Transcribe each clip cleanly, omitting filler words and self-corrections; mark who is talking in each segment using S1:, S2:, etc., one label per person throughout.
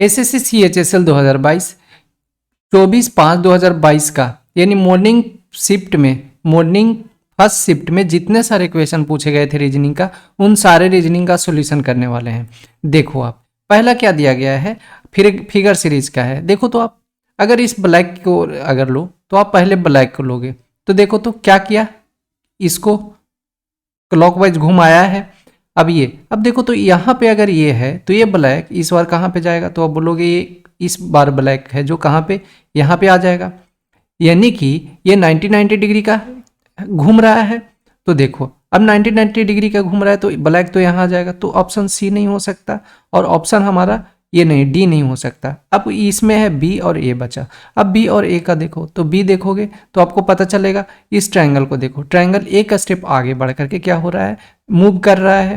S1: SSC CHSL 2022 24/5/2022 का, यानी morning shift में, मॉर्निंग फर्स्ट शिफ्ट में जितने सारे क्वेश्चन पूछे गए थे रीजनिंग का, उन सारे रीजनिंग का सॉल्यूशन करने वाले हैं। देखो आप, पहला क्या दिया गया है, फिगर सीरीज का है। देखो तो आप अगर इस ब्लैक को अगर लो तो आप पहले ब्लैक को लोगे, तो देखो तो क्या किया, इसको क्लॉकवाइज घुमाया है। अब देखो तो यहाँ पे अगर ये है तो ये ब्लैक इस बार कहाँ पे जाएगा, तो आप बोलोगे ये इस बार ब्लैक है जो कहाँ पे, यहाँ पे आ जाएगा, यानी कि ये 90 डिग्री का घूम रहा है। तो देखो अब 90 डिग्री का घूम रहा है तो ब्लैक तो यहाँ आ जाएगा, तो ऑप्शन सी नहीं हो सकता, और ऑप्शन हमारा ये नहीं, डी नहीं हो सकता। अब इसमें है बी और ए बचा। अब बी और ए का देखो, तो बी देखोगे तो आपको पता चलेगा, इस ट्रायंगल को देखो, ट्रायंगल एक स्टेप आगे बढ़ करके क्या हो रहा है, मूव कर रहा है,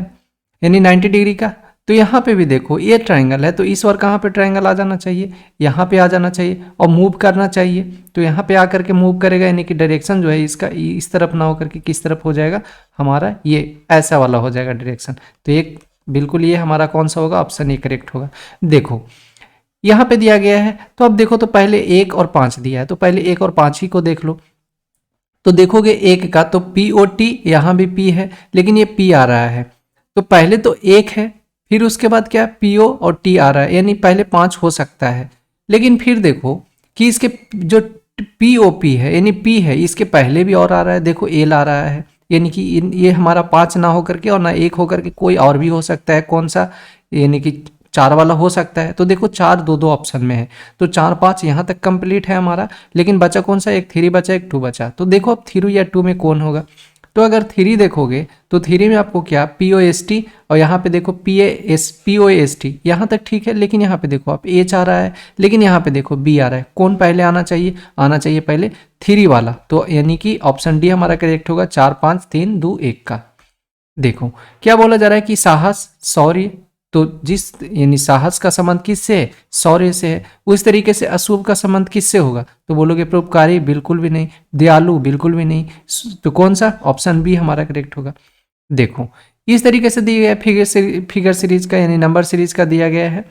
S1: यानी 90 डिग्री का। तो यहाँ पे भी देखो ये ट्रायंगल है, तो इस बार कहाँ पे ट्रायंगल आ जाना चाहिए, यहाँ पे आ जाना चाहिए और मूव करना चाहिए। तो यहाँ पे आकर के मूव करेगा, यानी कि डायरेक्शन जो है इसका इस तरफ ना होकर के किस तरफ हो जाएगा हमारा, ये ऐसा वाला हो जाएगा डायरेक्शन। तो एक बिल्कुल ये हमारा कौन सा होगा, ऑप्शन ए करेक्ट होगा। देखो यहाँ पे दिया गया है, तो अब देखो तो पहले 1 और 5 दिया है, तो पहले 1 और 5 ही को देख लो। तो देखोगे 1 का तो पी ओ टी, यहाँ भी पी है लेकिन ये पी आ रहा है, तो पहले तो 1 है, फिर उसके बाद क्या पी ओ और टी आ रहा है, यानी पहले 5 हो सकता है। लेकिन फिर देखो कि इसके जो पी ओ पी है यानी पी है, इसके पहले भी और आ रहा है, देखो एल आ रहा है, यानी कि ये हमारा 5 ना होकर के और ना 1 होकर के कोई और भी हो सकता है, कौन सा, यानी कि 4 वाला हो सकता है। तो देखो 4 दो ऑप्शन में है, तो 4 5 यहाँ तक कंप्लीट है हमारा, लेकिन बचा कौन सा, एक 3 बचा, एक 2 बचा। तो देखो अब 3 या 2 में कौन होगा, तो अगर 3 देखोगे तो 3 में आपको क्या पी ओ एस टी, और यहाँ पे देखो पी ओ एस टी, यहाँ तक ठीक है, लेकिन यहाँ पे देखो आप एच आ रहा है, लेकिन यहाँ पे देखो बी आ रहा है, कौन पहले आना चाहिए, आना चाहिए पहले 3 वाला। तो यानी कि ऑप्शन डी हमारा करेक्ट होगा, 4 5 3 2 1 का। देखो क्या बोला जा रहा है कि साहस शौर्य, तो जिस यानी साहस का संबंध किससे है, शौर्य से है, उस तरीके से अशुभ का संबंध किससे होगा, तो बोलोगे परोपकारी, बिल्कुल भी नहीं, दयालु, बिल्कुल भी नहीं। तो कौन सा, ऑप्शन बी हमारा करेक्ट होगा। देखो इस तरीके से दिया गया फिगर सीरीज का, यानी नंबर सीरीज का दिया गया है।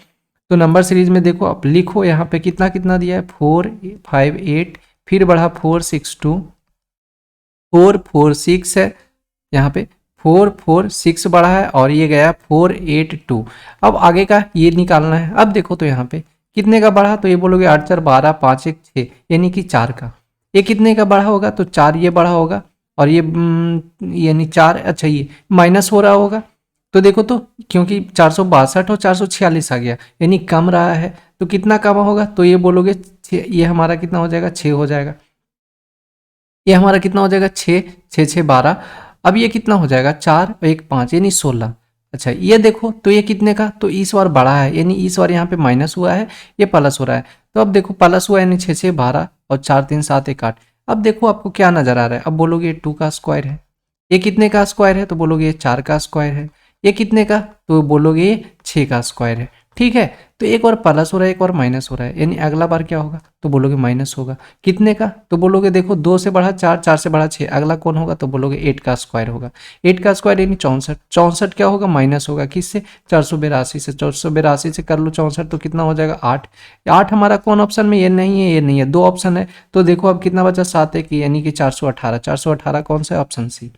S1: तो नंबर सीरीज में देखो आप लिखो यहाँ पे कितना कितना दिया है, 4 5 8, फिर बढ़ा 4 6 2, 4 4 6 है, यहाँ पे 4 4 6 बढ़ा है, और ये गया 4 8 2। अब आगे का ये निकालना है। अब देखो तो यहाँ पे कितने का बढ़ा, तो ये बोलोगे 8 4 12 5 1 6, यानी कि 4 का। ये कितने का बढ़ा होगा, तो 4 ये बढ़ा होगा, और ये यानी 4, अच्छा ये माइनस हो रहा होगा। तो देखो तो क्योंकि 462 और 446 आ गया, यानी कम रहा है, तो कितना कम होगा, तो ये बोलोगे ये हमारा कितना हो जाएगा, 6 हो जाएगा। ये हमारा कितना हो जाएगा, 6 6 6 12। अब ये कितना हो जाएगा, 4 और 1 5, यानी 16। अच्छा ये देखो तो ये कितने का, तो इस बार बढ़ा है, यानी इस बार यहाँ पे माइनस हुआ है, ये प्लस हो रहा है। तो अब देखो प्लस हुआ, यानी 6 6 12 और 4 3 7 1 8। अब देखो आपको क्या नजर आ रहा है, अब बोलोगे ये 2 का स्क्वायर है। ये कितने का स्क्वायर है, तो बोलोगे ये 4 का स्क्वायर है। ये कितने का, तो बोलोगे ये 6 का स्क्वायर है। ठीक है, तो एक बार प्लस हो रहा है, एक बार माइनस हो रहा है, यानी अगला बार क्या होगा, तो बोलोगे माइनस होगा। कितने का, तो बोलोगे देखो 2 से बढ़ा 4, 4 से बढ़ा 6, अगला कौन होगा, तो बोलोगे 8 का स्क्वायर होगा। 8 का स्क्वायर यानी 64, 64 क्या होगा, माइनस होगा किससे, 482 से। 482 से कर लो 64, तो कितना हो जाएगा 8। 8 हमारा कौन ऑप्शन में, ये नहीं है, ये नहीं है, 2 ऑप्शन है। तो देखो अब कितना बचा, 7 1, यानी कि 418। 418 कौन सा है, ऑप्शन सी।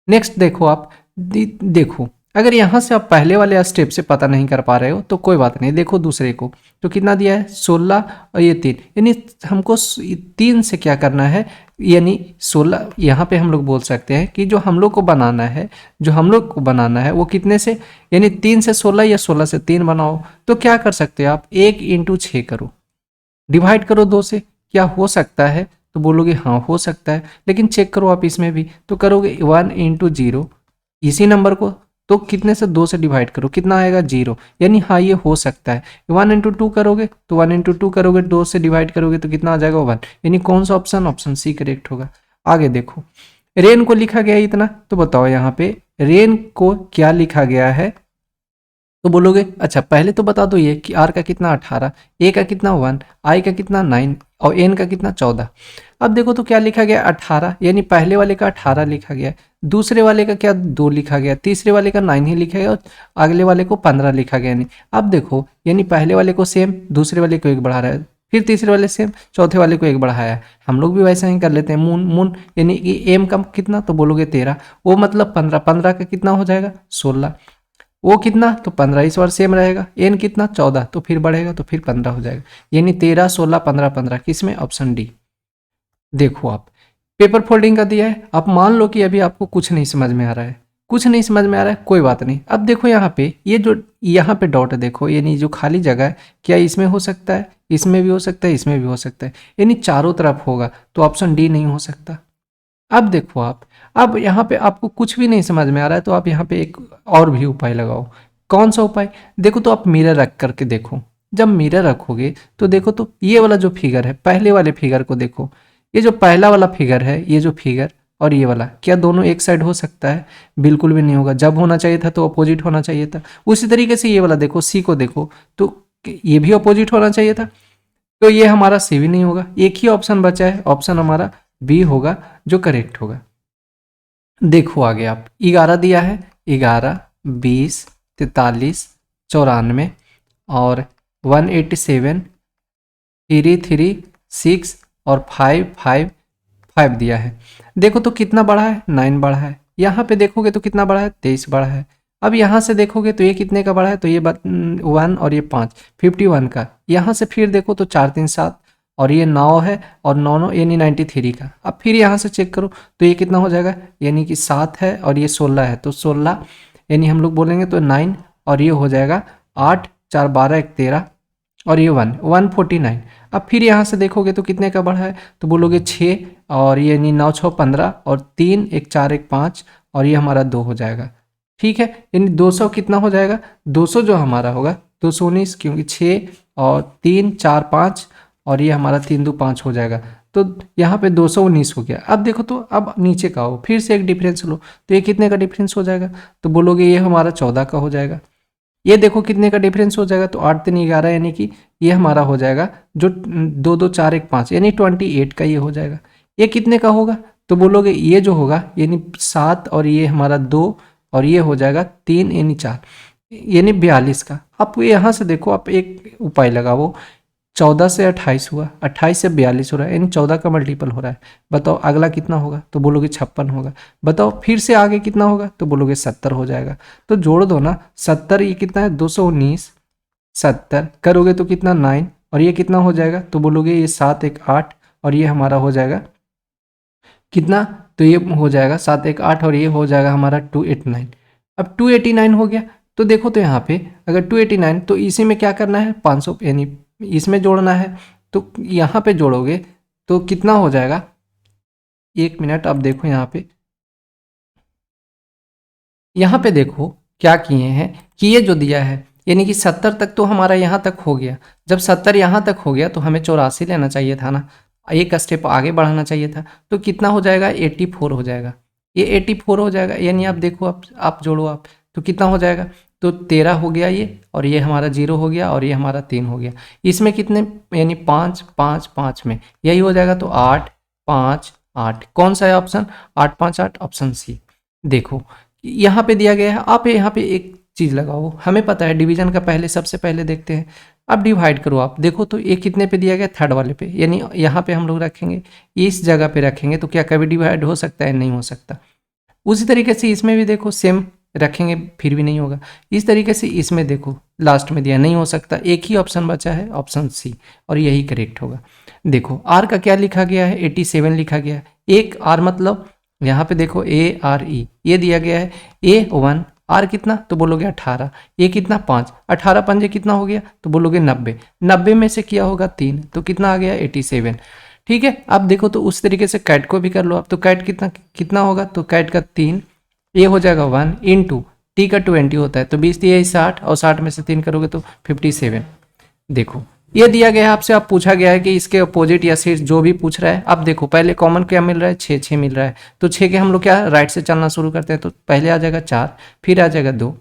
S1: नेक्स्ट देखो आप, देखो अगर यहाँ से आप पहले वाले स्टेप से पता नहीं कर पा रहे हो तो कोई बात नहीं, देखो दूसरे को, तो कितना दिया है 16 और ये 3, यानी हमको 3 से क्या करना है, यानी 16 यहाँ पे हम लोग बोल सकते हैं कि जो हम लोग को बनाना है, जो हम लोग को बनाना है वो कितने से, यानी 3 से 16 या 16 से 3 बनाओ। तो क्या कर सकते हो आप, 1 × 6 करो, डिवाइड करो 2 से, क्या हो सकता है, तो बोलोगे हाँ हो सकता है, लेकिन चेक करो आप इसमें भी, तो करोगे 1 × 0, इसी नंबर को तो कितने से, 2 से डिवाइड करो, कितना आएगा 0, यानी हाँ ये हो सकता है। 1 × 2 करोगे, तो 1 × 2 करोगे, 2 से डिवाइड करोगे तो कितना आ जाएगा 1, यानी कौन सा ऑप्शन, ऑप्शन सी करेक्ट होगा। आगे देखो रेन को लिखा गया है इतना, तो बताओ यहाँ पे रेन को क्या लिखा गया है, तो बोलोगे अच्छा पहले तो बता दो ये कि आर का कितना 18, ए का कितना 1, आई का कितना 9 और एन का कितना 14। अब देखो तो क्या लिखा गया 18, यानी पहले वाले का 18 लिखा गया है, दूसरे वाले का क्या 2 लिखा गया, तीसरे वाले का 9 ही लिखा गया और अगले वाले को 15 लिखा गया। नहीं, अब देखो यानी पहले वाले को सेम, दूसरे वाले को 1 बढ़ा रहा है, फिर तीसरे वाले सेम, चौथे वाले को 1 बढ़ाया है। हम लोग भी वैसा ही कर लेते हैं। मून मून यानी कि एम का कितना, तो बोलोगे 13, वो मतलब 15, 15 का कितना हो जाएगा 16, वो कितना तो 15 इस बार सेम रहेगा। एन कितना 14, तो फिर बढ़ेगा तो फिर 15 हो जाएगा। यानी 13, 16, 15, 15 किसमें, ऑप्शन डी। देखो आप पेपर फोल्डिंग का दिया है। आप मान लो कि अभी आपको कुछ नहीं समझ में आ रहा है, कुछ नहीं समझ में आ रहा है, कोई बात नहीं। अब देखो यहाँ पे ये जो यहाँ पे डॉट देखो, यानी जो खाली जगह है, क्या इसमें हो सकता है, इसमें भी हो सकता है, इसमें भी हो सकता है, यानी चारों तरफ होगा, तो ऑप्शन डी नहीं हो सकता। अब देखो आप, अब यहाँ पे आपको कुछ भी नहीं समझ में आ रहा है तो आप यहाँ पे एक और भी उपाय लगाओ। कौन सा उपाय, देखो तो आप मिरर रख करके देखो। जब मिरर रखोगे तो देखो तो ये वाला जो फिगर है, पहले वाले फिगर को देखो, ये जो पहला वाला फिगर है, ये जो फिगर और ये वाला, क्या दोनों एक साइड हो सकता है, बिल्कुल भी नहीं होगा। जब होना चाहिए था तो अपोजिट होना चाहिए था। उसी तरीके से ये वाला देखो, सी को देखो तो ये भी अपोजिट होना चाहिए था, तो ये हमारा सी भी नहीं होगा। एक ही ऑप्शन बचा है, ऑप्शन हमारा बी होगा जो करेक्ट होगा। देखो आगे आप 11 दिया है, 11, 20, 43, 94 और 187, 3, 3, 6 और 5, 5, 5 दिया है। देखो तो कितना बढ़ा है, 9 बढ़ा है। यहाँ पे देखोगे तो कितना बढ़ा है, 23 बढ़ा है। अब यहाँ से देखोगे तो ये कितने का बढ़ा है, तो ये 1 और ये 5, 51 का। यहाँ से फिर देखो तो 4, 3, 7 और ये 9 है और 9, 9 यानी 93 का। अब फिर यहाँ से चेक करो तो ये कितना हो जाएगा, यानी कि 7 है और ये 16 है, तो 16 यानी हम लोग बोलेंगे तो 9 और ये हो जाएगा 8, 4, 12, 1, 13 और ये 149। अब फिर यहाँ से देखोगे तो कितने का बढ़ा है, तो बोलोगे 6 और ये यानी 9, 6, 15 और 3, 1, 4, 1, 5 और ये हमारा 2 हो जाएगा। ठीक है, यानी 200 कितना हो जाएगा, 200 जो हमारा होगा 219, क्योंकि 6 और 3, 4, 5 और ये हमारा 3, 2, 5 हो जाएगा। तो यहाँ पे 219 हो गया। अब देखो तो अब नीचे का हो, फिर से एक डिफरेंस लो, तो ये कितने का डिफरेंस हो जाएगा, तो बोलोगे ये हमारा 14 का हो जाएगा। ये देखो कितने का डिफरेंस हो जाएगा, तो 8, 3, 11 यानी कि ये हमारा हो जाएगा जो 2, 2, 4, 1, 5 यानी 28 का ये हो जाएगा। ये कितने का होगा, तो बोलोगे ये जो होगा यानी 7 और ये हमारा 2 और ये हो जाएगा 3 यानी 4 यानी 42 का। आप यहाँ से देखो, आप एक उपाय लगाओ, 14 से 28 हुआ, 28 से 42 हो रहा है, यानी 14 का मल्टीपल हो रहा है। बताओ अगला कितना होगा, तो बोलोगे 56 होगा। बताओ फिर से आगे कितना होगा, तो बोलोगे 70 हो जाएगा। तो जोड़ दो ना, 70 ये कितना है 219, 70 करोगे तो कितना 9 और ये कितना हो जाएगा, तो बोलोगे ये 7, 1, 8 और ये हमारा हो जाएगा कितना, तो ये हो जाएगा 7, 1, 8 और ये हो जाएगा हमारा 289। अब 289 हो गया, तो देखो तो यहाँ पे अगर 289 तो इसी में क्या करना है 500 यानी इसमें जोड़ना है, तो यहाँ पे जोड़ोगे तो कितना हो जाएगा, 1 मिनट। अब देखो यहाँ पे देखो क्या किए हैं कि ये जो दिया है यानी कि 70 तक तो हमारा यहाँ तक हो गया। जब 70 यहाँ तक हो गया तो हमें 84 लेना चाहिए था ना, एक स्टेप आगे बढ़ाना चाहिए था। तो कितना हो जाएगा 84 हो जाएगा, ये 84 हो जाएगा। यानी आप देखो, आप जोड़ो आप तो कितना हो जाएगा, तो 13 हो गया ये, और ये हमारा 0 हो गया और ये हमारा 3 हो गया। इसमें कितने यानी 5, 5, 5 में यही हो जाएगा, तो 8, 5, 8 कौन सा है ऑप्शन, 8, 5, 8 ऑप्शन सी। देखो यहाँ पे दिया गया है, आप यहाँ पे एक चीज़ लगाओ, हमें पता है डिवीजन का पहले सबसे पहले देखते हैं। अब डिवाइड करो, आप देखो तो ये कितने पे दिया गया, थर्ड वाले पे, यानी यहाँ पे हम लोग रखेंगे, इस जगह पे रखेंगे, तो क्या कभी डिवाइड हो सकता है, नहीं हो सकता। उसी तरीके से इसमें भी देखो सेम रखेंगे फिर भी नहीं होगा। इस तरीके से इसमें देखो लास्ट में दिया, नहीं हो सकता। एक ही ऑप्शन बचा है, ऑप्शन सी, और यही करेक्ट होगा। देखो आर का क्या लिखा गया है, 87 लिखा गया है। एक आर मतलब यहाँ पे देखो ARE ये दिया गया है, A1 आर कितना, तो बोलोगे 18, ये कितना 5, 18 पंजे कितना हो गया, तो बोलोगे 90, 90 में से किया होगा 3, तो कितना आ गया 87। ठीक है, अब देखो तो उस तरीके से कैट को भी कर लो आप, तो कैट कितना कितना होगा, तो कैट का 3, ये हो जाएगा 1 इंटू टी का 20 होता है, तो 20 दिया 60 और 60 में से 3 करोगे तो 57। देखो ये दिया गया है आपसे, आप पूछा गया है कि इसके अपोजिट या सिर्फ जो भी पूछ रहा है। अब देखो पहले कॉमन क्या मिल रहा है, 6, 6 मिल रहा है, तो 6 के हम लोग क्या राइट से चलना शुरू करते हैं, तो पहले आ जाएगा 4, फिर आ जाएगा 2,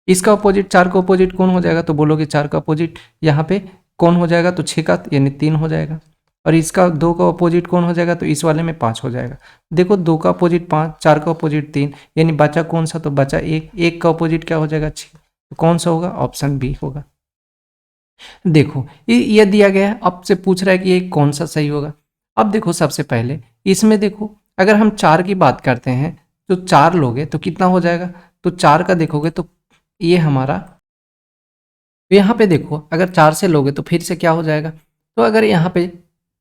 S1: इसका अपोजिट 4 का अपोजिट कौन हो जाएगा, तो बोलोगे 4 का अपोजिट यहाँ पे कौन हो जाएगा, तो 6 का यानी 3 हो जाएगा। और इसका 2 का अपोजिट कौन हो जाएगा, तो इस वाले में 5 हो जाएगा। देखो 2 का अपोजिट 5, 4 का अपोजिट 3, यानी बचा कौन सा, तो बचा 1, 1 का अपोजिट क्या हो जाएगा 6, तो कौन सा होगा, ऑप्शन बी होगा। देखो ये दिया गया है, अब से पूछ रहा है कि ये कौन सा सही होगा। अब देखो सबसे पहले इसमें देखो, अगर हम 4 की बात करते हैं तो 4 लोगे तो कितना हो जाएगा, तो 4 का देखोगे तो ये हमारा, तो यहाँ पे देखो अगर 4 से लोगे तो फिर से क्या हो जाएगा, तो अगर यहाँ पे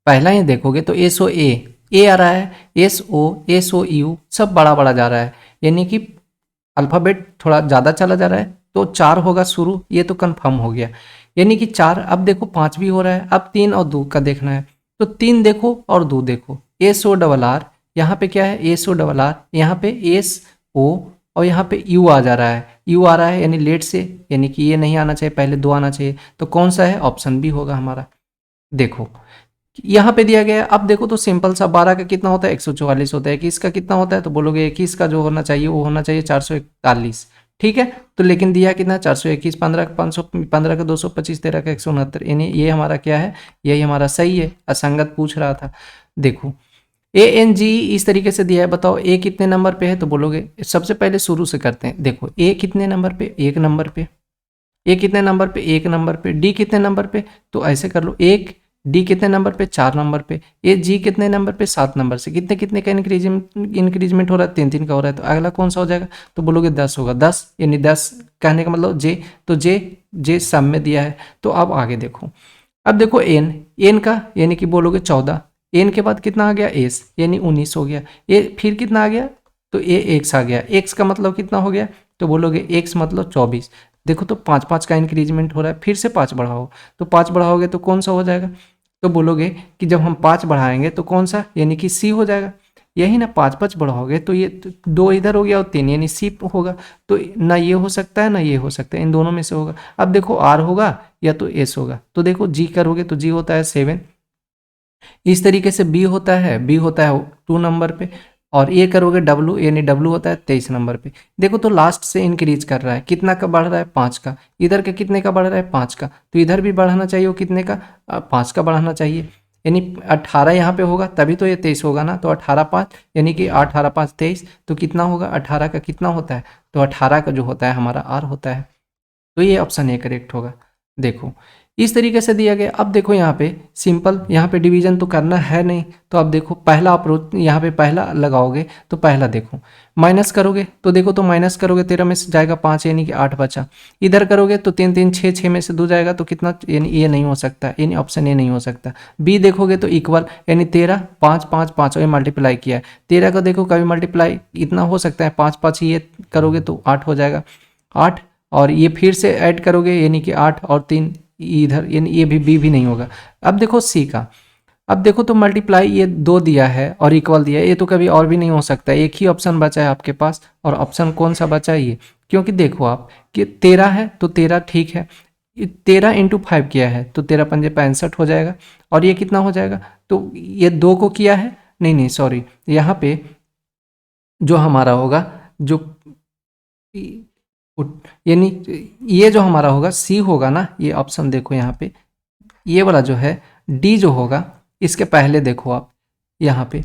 S1: पहला ही देखोगे तो एस ओ ए आ रहा है, एस ओ यू सब बड़ा बड़ा जा रहा है, यानी कि अल्फ़ाबेट थोड़ा ज़्यादा चला जा रहा है, तो 4 होगा शुरू, ये तो कंफर्म हो गया, यानी कि 4। अब देखो 5 भी हो रहा है, अब 3 और 2 का देखना है, तो 3 देखो और 2 देखो, एस ओ डबल आर, यहाँ पे क्या है एस ओ डबल आर, यहाँ पे एस ओ और यहाँ पे यू आ जा रहा है, यू आ रहा है यानी लेट से, यानी कि ये नहीं आना चाहिए, पहले 2 आना चाहिए, तो कौन सा है, ऑप्शन बी होगा हमारा। देखो यहाँ पे दिया गया है, अब देखो तो सिंपल सा 12 का कितना होता है 144 होता है, 21 का कितना होता है, तो बोलोगे 21 का जो होना चाहिए वो होना चाहिए 441, ठीक है। तो लेकिन दिया कितना 421, 15 का 500, 15 का 225, 13 का 169, यानी ये हमारा क्या है, यही हमारा सही है, असंगत पूछ रहा था। देखो ए एन जी इस तरीके से दिया है, बताओ ए कितने नंबर पे है, तो बोलोगे सबसे पहले शुरू से करते हैं, देखो ए कितने नंबर पे, 1 नंबर पे, ए कितने नंबर पे, 1 नंबर पे, डी कितने नंबर पे, तो ऐसे कर लो 1, डी कितने नंबर पे, 4 नंबर पे, ए जी कितने नंबर पे, 7 नंबर से, कितने कितने का इंक्रीजमेंट हो रहा है, 3 का हो रहा है, तो अगला कौन सा हो जाएगा, तो बोलोगे 10 होगा, 10 यानी 10 कहने का मतलब जे, तो जे सब में दिया है। तो अब आगे देखो, अब देखो एन का यानी कि बोलोगे 14, एन के बाद कितना आ गया एस, यानी 19 हो गया, ए फिर कितना आ गया, तो ए एक्स आ गया, एक्स का मतलब कितना हो गया, तो बोलोगे एक्स मतलब 24। देखो तो 5 का इंक्रीजमेंट हो रहा है, फिर से 5 बढ़ाओ, तो 5 बढ़ाओगे तो कौन सा हो जाएगा, तो बोलोगे कि जब हम 5 बढ़ाएंगे तो कौन सा, यानी कि सी हो जाएगा, यही ना 5 बढ़ाओगे तो ये 2 इधर हो गया और 3 यानी सी होगा, तो ना ये हो सकता है ना ये हो सकता है, इन दोनों में से होगा। अब देखो आर होगा या तो एस होगा, तो देखो जी करोगे तो जी होता है 7, इस तरीके से बी होता है 2 नंबर पे, और ये करोगे डब्लू, यानी डब्लू होता है 23 नंबर पे। देखो तो लास्ट से इंक्रीज कर रहा है, कितना का बढ़ रहा है 5 का, इधर के कितने का बढ़ रहा है 5 का, तो इधर भी बढ़ाना चाहिए, वो कितने का 5 का बढ़ाना चाहिए, यानी 18 यहाँ पे होगा तभी तो ये 23 होगा ना, तो 18 5 यानी कि 18 5 23, तो कितना होगा 18 का कितना होता है, तो 18 का जो होता है हमारा आर होता है, तो ये ऑप्शन ए करेक्ट होगा। देखो इस तरीके से दिया गया। अब देखो यहाँ पे सिंपल, यहाँ पे डिवीजन तो करना है नहीं, तो अब देखो पहला अप्रोच यहाँ पे पहला लगाओगे, तो पहला देखो माइनस करोगे, तो देखो तो माइनस करोगे 13 में से जाएगा 5 यानी कि 8 बचा, इधर करोगे तो 3 3 6 6 में से 2 जाएगा, तो कितना, यानी ये नहीं हो सकता, यानी ऑप्शन ए नहीं हो सकता। बी देखोगे तो इक्वल, यानी 13 5 5 5 ये मल्टीप्लाई किया है, 13 का देखो कभी मल्टीप्लाई इतना हो सकता है, 5 5 ये करोगे तो 8 हो जाएगा, 8 और ये फिर से ऐड करोगे यानी कि 8 और 3 इधर, यानी ये भी बी भी नहीं होगा। अब देखो सी का, अब देखो तो मल्टीप्लाई ये 2 दिया है और इक्वल दिया है, ये तो कभी और भी नहीं हो सकता, एक ही ऑप्शन बचा है आपके पास, और ऑप्शन कौन सा बचा है ये, क्योंकि देखो आप कि 13 है तो 13 ठीक है, 13 इंटू 5 किया है तो 13 पंजे 65 हो जाएगा, और ये कितना हो जाएगा, तो ये 2 को किया है, नहीं सॉरी, यहाँ पे जो हमारा होगा जो यानी ये जो हमारा होगा सी होगा ना, ये ऑप्शन देखो यहाँ पे, ये वाला जो है डी जो होगा, इसके पहले देखो आप यहाँ पे,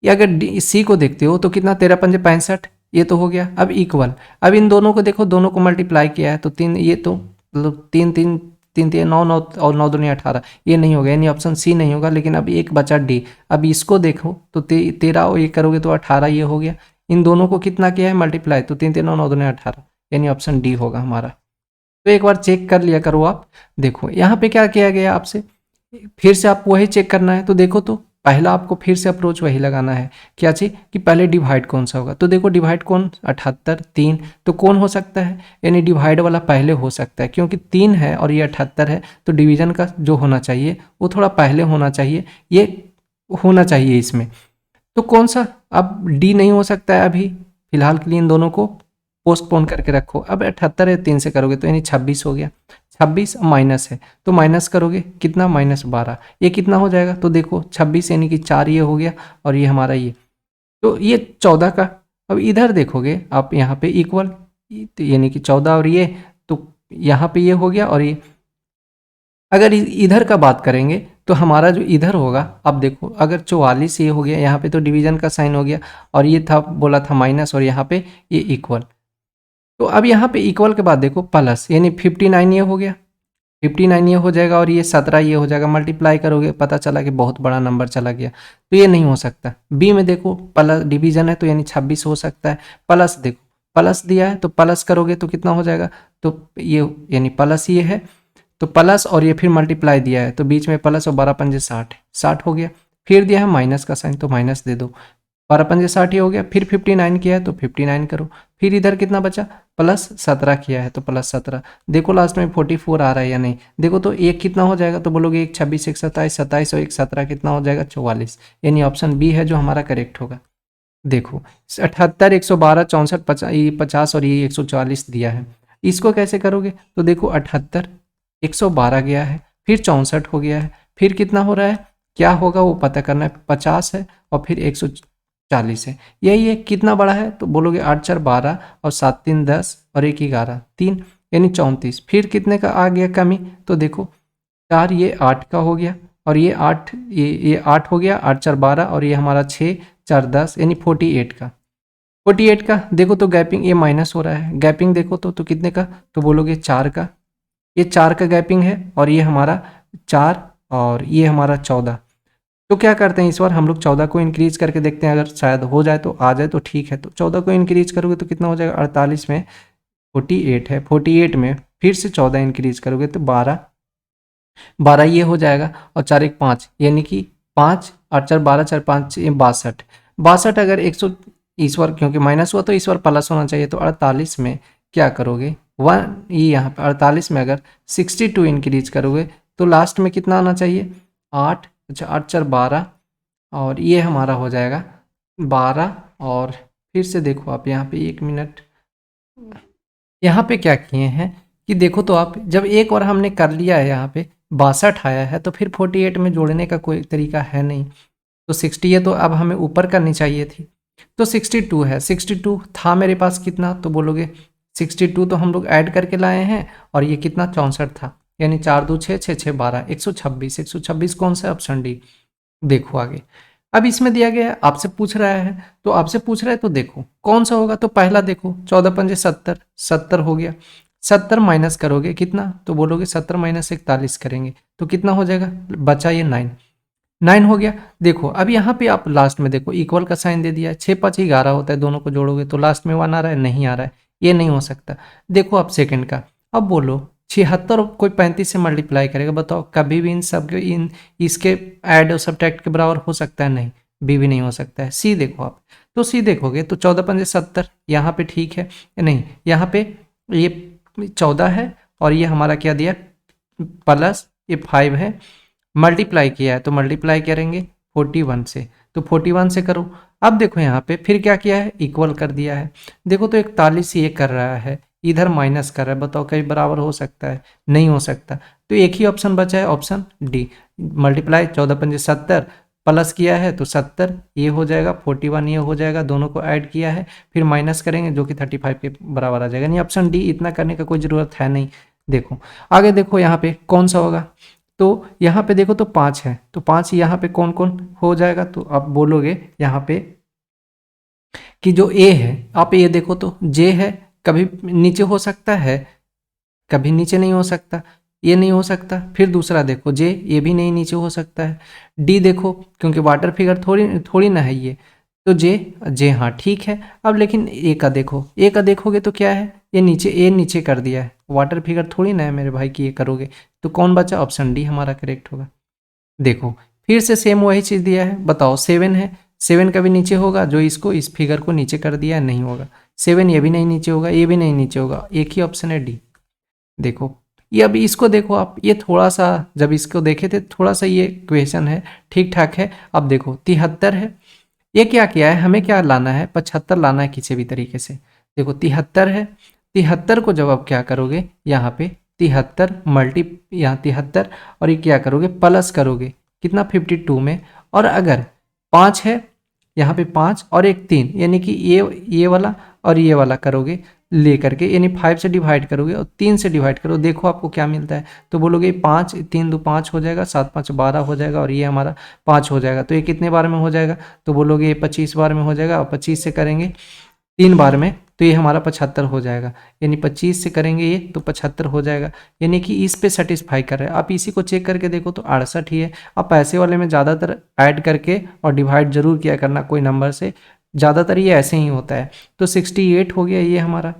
S1: ये अगर डी सी को देखते हो तो कितना 13 पंजे 65, ये तो हो गया। अब इक्वल, अब इन दोनों को देखो, दोनों को मल्टीप्लाई किया है तो 3, ये तो मतलब 3 3 3 3 9 9 और 9 दूनी 18, ये नहीं होगा, यानी ऑप्शन सी नहीं होगा। लेकिन अब एक बचा डी, अब इसको देखो तो 13 और ये करोगे तो 18 ये हो गया, इन दोनों को कितना किया है मल्टीप्लाई, तो 3 3 9 9 दूनी 18, यानी ऑप्शन डी होगा हमारा। तो एक बार चेक कर लिया करो आप। देखो यहाँ पे क्या किया गया आपसे, फिर से आपको वही चेक करना है, तो देखो तो पहला आपको फिर से अप्रोच वही लगाना है, क्या चीज कि पहले डिवाइड कौन सा होगा, तो देखो डिवाइड कौन 78 3, तो कौन हो सकता है, यानी डिवाइड वाला पहले हो सकता है, क्योंकि 3 है और ये 78 है, तो डिवीजन का जो होना चाहिए वो थोड़ा पहले होना चाहिए, ये होना चाहिए इसमें, तो कौन सा, अब डी नहीं हो सकता है अभी फिलहाल के लिए, इन दोनों को पोस्टपोन करके रखो। अब 78 है 3 से करोगे तो यानी 26 हो गया, 26 माइनस है तो माइनस करोगे कितना -12, ये कितना हो जाएगा, तो देखो 26 यानी कि 4 ये हो गया, और ये हमारा ये, तो ये 14 का। अब इधर देखोगे आप यहाँ पे इक्वल, यानी कि 14 और ये, तो यहाँ पे ये हो गया, और ये अगर इधर का बात करेंगे तो हमारा जो इधर होगा, अब देखो अगर 44 ये हो गया, यहाँ पे तो डिवीजन का साइन हो गया, और ये था बोला था माइनस, और यहाँ पे ये इक्वल। तो अब यहाँ पे इक्वल के बाद देखो प्लस, यानी 59 ये हो गया, 59 ये हो जाएगा, और ये 17 ये हो जाएगा। मल्टीप्लाई करोगे पता चला कि बहुत बड़ा नंबर चला गया, तो ये नहीं हो सकता। बी में देखो प्लस डिवीजन है, तो यानी 26 हो सकता है। प्लस देखो प्लस दिया है, तो प्लस करोगे तो कितना हो जाएगा, तो ये यानी प्लस ये है, तो प्लस और ये फिर मल्टीप्लाई दिया है, तो बीच में प्लस और 12 पंजे 60, 60 हो गया। फिर दिया है माइनस का साइन, तो माइनस दे दो, 12 पंजे 60 ही हो गया। फिर 59 किया है, तो 59 करो। फिर इधर कितना बचा, प्लस 17 किया है, तो प्लस 17। देखो लास्ट में 44 आ रहा है या नहीं, देखो तो एक कितना हो जाएगा, तो बोलोगे एक 26, एक 27, 27 और एक 17 कितना हो जाएगा, 44। यानी ऑप्शन बी है जो हमारा करेक्ट होगा। देखो 78, 112, 64, 50 और ये 144 दिया है। इसको कैसे करोगे, तो देखो 78, 112 गया है, फिर 64 हो गया है, फिर कितना हो रहा है, क्या होगा वो पता करना है, 50 है और फिर 140 है। यही है, कितना बड़ा है, तो बोलोगे 8 4 12 और 7 3 10 और 1 11 3, यानी 34। फिर कितने का आ गया कमी, तो देखो 4 ये 8 का हो गया, और ये 8 ये 8 हो गया, 8 4 12 और ये हमारा 6 4 10, यानी 48 का। 48 का देखो तो गैपिंग ये माइनस हो रहा है, गैपिंग देखो तो कितने का, तो बोलोगे 4 का, ये 4 का गैपिंग है, और ये हमारा 4 और ये हमारा 14। तो क्या करते हैं इस बार हम लोग 14 को इंक्रीज करके देखते हैं, अगर शायद हो जाए तो आ जाए तो ठीक है। तो 14 को इंक्रीज करोगे तो कितना हो जाएगा, 48 में 48 है, 48 में फिर से 14 इंक्रीज करोगे तो 12, 12 ये हो जाएगा, और 4 1 5, यानी कि 5 8 4 12 4 5 ये 62, 62 अगर 100 इस बार क्योंकि माइनस हुआ तो इस बार प्लस होना चाहिए, तो 48 में क्या करोगे, 1 ये यहाँ पे 48 में अगर 62 इंक्रीज करोगे तो लास्ट में कितना आना चाहिए, 8, अच्छा 8 4 12 और ये हमारा हो जाएगा 12। और फिर से देखो आप यहाँ पे 1 मिनट, यहाँ पे क्या किए हैं कि देखो तो आप, जब एक बार हमने कर लिया है यहाँ पे 62 आया है, तो फिर 48 में जोड़ने का कोई तरीका है नहीं, तो 60 है, तो अब हमें ऊपर करनी चाहिए थी, तो 62 है। 62 था मेरे पास कितना, तो बोलोगे 62 तो हम लोग ऐड करके लाए हैं, और ये कितना 64 था, यानी 4 2 6 6 6 12, 126, 126 कौन सा, ऑप्शन डी। देखो आगे, अब इसमें दिया गया है, आपसे पूछ रहा है, तो आपसे पूछ रहा है तो देखो कौन सा होगा, तो पहला देखो 14 पंजे 70, 70 हो गया, 70 माइनस करोगे कितना, तो बोलोगे 70 माइनस 41 करेंगे तो कितना हो जाएगा, बचा ये 9, 9 हो गया। देखो अब यहाँ पे आप लास्ट में देखो इक्वल का साइन दे दिया है, 6 5 11 होता है, दोनों को जोड़ोगे तो लास्ट में 1 आ रहा है, नहीं आ रहा है, ये नहीं हो सकता। देखो आप सेकंड का, अब बोलो 76 कोई 35 से मल्टीप्लाई करेगा, बताओ कभी भी इन सब के इन इसके ऐड और सब्ट्रैक्ट के बराबर हो सकता है, नहीं, बी भी नहीं हो सकता है। सी देखो आप, तो सी देखोगे तो 14 पंजे 70, यहाँ पे ठीक है, नहीं यहाँ पे ये 14 है, और ये हमारा क्या दिया प्लस ये 5 है, मल्टीप्लाई किया है तो मल्टीप्लाई करेंगे 41 से, तो 41 से करो। अब देखो यहाँ पे फिर क्या किया है, इक्वल कर दिया है, देखो तो 41 ये कर रहा है, इधर माइनस कर रहा है, बताओ कहीं बराबर हो सकता है, नहीं हो सकता। तो एक ही ऑप्शन बचा है, ऑप्शन डी, मल्टीप्लाई 14 पंजे 70 प्लस किया है तो 70 ये हो जाएगा, 41 ये हो जाएगा, दोनों को ऐड किया है फिर माइनस करेंगे जो कि 35 के बराबर आ जाएगा, नहीं ऑप्शन डी, इतना करने का कोई ज़रूरत है नहीं। देखो आगे देखो यहाँ पे कौन सा होगा, तो यहाँ पे देखो तो 5 है, तो 5 यहाँ पे कौन कौन हो जाएगा, तो आप बोलोगे यहाँ पे कि जो ए है, आप ये देखो तो जे है, कभी नीचे हो सकता है, कभी नीचे नहीं हो सकता, ये नहीं हो सकता। फिर दूसरा देखो जे, ये भी नहीं नीचे हो सकता है। डी देखो क्योंकि वाटर फिगर थोड़ी थोड़ी ना है ये, तो जे जे हाँ ठीक है। अब लेकिन ए का देखो, ए का देखोगे तो क्या है, ये नीचे, ए नीचे कर दिया है, वाटर फिगर थोड़ी ना है मेरे भाई कि ये करोगे, तो कौन बचा, ऑप्शन डी हमारा करेक्ट होगा। देखो फिर से सेम वही चीज़ दिया है, बताओ 7 है, 7 का भी नीचे होगा, जो इसको इस फिगर को नीचे कर दिया है नहीं होगा, 7 ये भी नहीं नीचे होगा, ये भी नहीं नीचे होगा, एक ही ऑप्शन है डी। देखो ये अभी इसको देखो आप, ये थोड़ा सा जब इसको देखे थे थोड़ा सा ये क्वेश्चन है ठीक ठाक है। अब देखो 73 है, ये क्या किया है, हमें क्या लाना है, 75 लाना है किसी भी तरीके से। देखो 73 है, 73 को जब आप क्या करोगे यहाँ पे 73 मल्टी यहाँ 73 और ये क्या करोगे प्लस करोगे कितना 52 में, और अगर 5 है यहाँ पे 5 और एक 3, यानी कि ये वाला और ये वाला करोगे ले करके, यानी 5 से डिवाइड करोगे और 3 से डिवाइड करो, देखो आपको क्या मिलता है। तो बोलोगे 5, 3 2 5 हो जाएगा, 7 5 12 हो जाएगा और ये हमारा 5 हो जाएगा। तो ये कितने बार में हो जाएगा? तो बोलोगे ये 25 बार में हो जाएगा, और 25 से करेंगे 3 बार में तो ये हमारा 75 हो जाएगा, यानी 25 से करेंगे ये तो 75 हो जाएगा, यानी कि इस पे सेटिस्फाई कर रहा है। आप इसी को चेक करके देखो तो 68 ही है। अब पैसे वाले में ज़्यादातर ऐड करके और डिवाइड जरूर किया करना कोई नंबर से, ज़्यादातर ये ऐसे ही होता है। तो 68 हो गया ये हमारा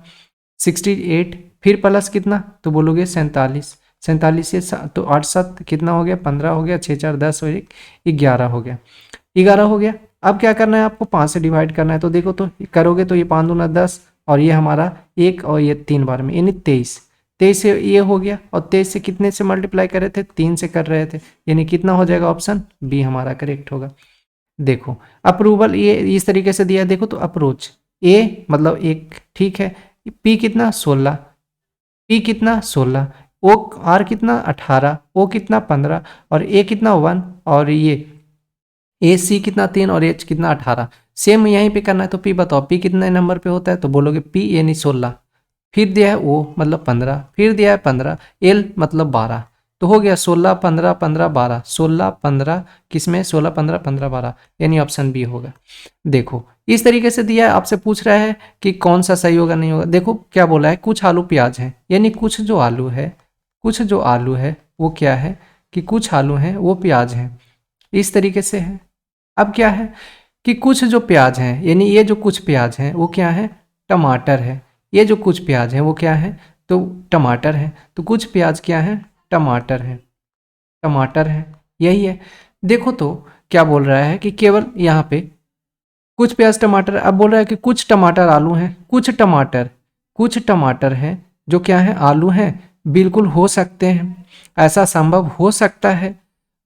S1: 68, फिर प्लस कितना? तो बोलोगे 47, 47 से तो 8 7 कितना हो गया? 15 हो गया, 6 4 10 और 1 11 हो गया, 11 हो गया। अब क्या करना है आपको? 5 से डिवाइड करना है। तो देखो तो करोगे तो ये 5 दूना 10 और ये हमारा 1 और ये 3 बार में, यानी 23, 23 से ये हो गया, और 23 से कितने से मल्टीप्लाई कर रहे थे? 3 से कर रहे थे, यानी कितना हो जाएगा? ऑप्शन बी हमारा करेक्ट होगा। देखो अप्रूवल ये इस तरीके से दिया है, देखो तो अप्रोच ए मतलब 1, ठीक है, पी कितना? 16, पी कितना? 16, ओ आर कितना? 18, ओ कितना? 15 और ए कितना? 1 और ये ए सी कितना? 3 और एच कितना? 18। सेम यहीं पे करना है। तो पी बताओ पी कितने नंबर पे होता है? तो बोलोगे पी यानी 16, फिर दिया है ओ मतलब 15, फिर दिया है 15, एल मतलब 12, तो हो गया 16 15 15 12, 16 15 किसमें? 16 15 15 12, यानी ऑप्शन बी होगा। देखो इस तरीके से दिया है, आपसे पूछ रहा है कि कौन सा सही होगा नहीं होगा। देखो क्या बोला है, कुछ आलू प्याज है, यानी कुछ जो आलू है, कुछ जो आलू है वो क्या है कि कुछ आलू हैं वो प्याज है, इस तरीके से है। अब क्या है कि कुछ जो प्याज हैं, यानी ये जो कुछ प्याज हैं वो क्या है? टमाटर है। ये जो कुछ प्याज है वो क्या है? तो टमाटर है। तो कुछ प्याज क्या है? टमाटर है, टमाटर है, यही है। देखो तो क्या बोल रहा है कि केवल यहाँ पे कुछ प्याज टमाटर, अब बोल रहा है कि कुछ टमाटर आलू हैं, कुछ टमाटर हैं जो क्या है? आलू हैं, बिल्कुल हो सकते हैं, ऐसा संभव हो सकता है।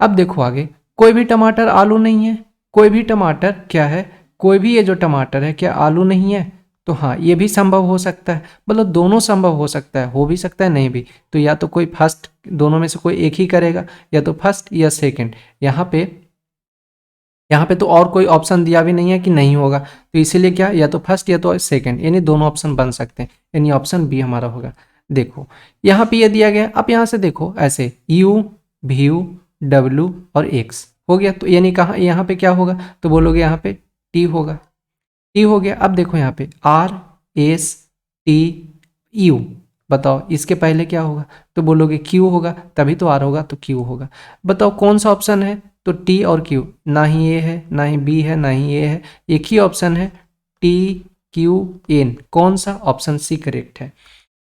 S1: अब देखो आगे, कोई भी टमाटर आलू नहीं है, कोई भी टमाटर क्या है? कोई भी ये जो टमाटर है क्या आलू नहीं है? तो हाँ ये भी संभव हो सकता है, मतलब दोनों संभव हो सकता है, हो भी सकता है नहीं भी। तो या तो कोई फर्स्ट, दोनों में से कोई एक ही करेगा, या तो फर्स्ट या सेकंड। यहाँ पे तो और कोई ऑप्शन दिया भी नहीं है कि नहीं होगा, तो इसीलिए क्या, या तो फर्स्ट या तो सेकंड, यानी दोनों ऑप्शन बन सकते हैं, यानी ऑप्शन बी हमारा होगा। देखो यहाँ पे ये दिया गया, अब यहाँ से देखो ऐसे यू वी यू डब्ल्यू और एक्स हो गया, तो यानी कहाँ यहाँ पे क्या होगा? तो बोलोगे यहाँ पे टी होगा, टी हो गया। अब देखो यहाँ पे आर एस टी यू, बताओ इसके पहले क्या होगा? तो बोलोगे क्यू होगा, तभी तो आर होगा तो क्यू होगा। बताओ कौन सा ऑप्शन है? तो टी और क्यू, ना ही ये है ना ही बी है ना ही ये है, एक ही ऑप्शन है टी क्यू एन। कौन सा? ऑप्शन सी करेक्ट है।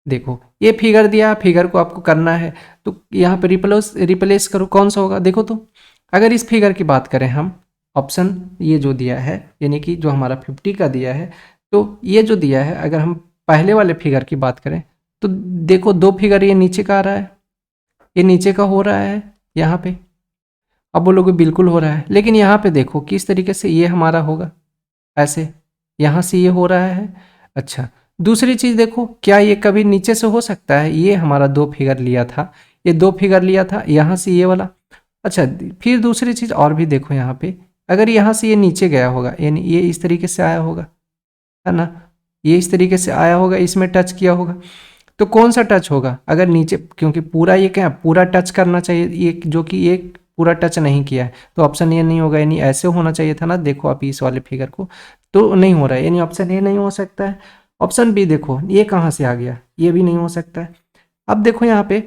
S1: देखो ये फिगर दिया, फिगर को आपको करना है, तो यहाँ पे रिप्लेस करो, कौन सा होगा? देखो तो अगर इस फिगर की बात करें हम, ऑप्शन ये जो दिया है, यानी कि जो हमारा 50 का दिया है, तो ये जो दिया है, अगर हम पहले वाले फिगर की बात करें तो देखो दो फिगर ये नीचे का आ रहा है, ये नीचे का हो रहा है यहाँ पे। अब बोलोगे बिल्कुल हो रहा है, लेकिन यहाँ पे देखो किस तरीके से ये हमारा होगा, ऐसे यहाँ से ये हो रहा है। अच्छा दूसरी चीज़ देखो, क्या ये कभी नीचे से हो सकता है? ये हमारा 2 फिगर लिया था, ये 2 फिगर लिया था यहाँ से ये वाला। अच्छा फिर दूसरी चीज़ और भी देखो, यहाँ पे अगर यहाँ से ये नीचे गया होगा, यानी ये इस तरीके से आया होगा, है ना, ये इस तरीके से आया होगा, इसमें टच किया होगा, तो कौन सा टच होगा? अगर नीचे, क्योंकि पूरा ये क्या पूरा टच करना चाहिए, ये जो कि ये पूरा टच नहीं किया है, तो ऑप्शन ये नहीं होगा, यानी ऐसे होना चाहिए था ना। देखो आप इस वाले फिगर को, तो नहीं हो रहा है, यानी ऑप्शन ए नहीं हो सकता है। ऑप्शन बी देखो ये कहाँ से आ गया, ये भी नहीं हो सकता है। अब देखो यहाँ पे,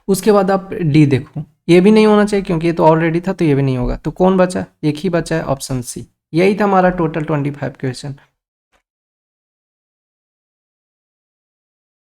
S1: उसके बाद आप डी देखो, ये भी नहीं होना चाहिए क्योंकि ये तो ऑलरेडी था, तो ये भी नहीं होगा। तो कौन बचा? एक ही बचा है, ऑप्शन सी। यही था हमारा टोटल 25 क्वेश्चन।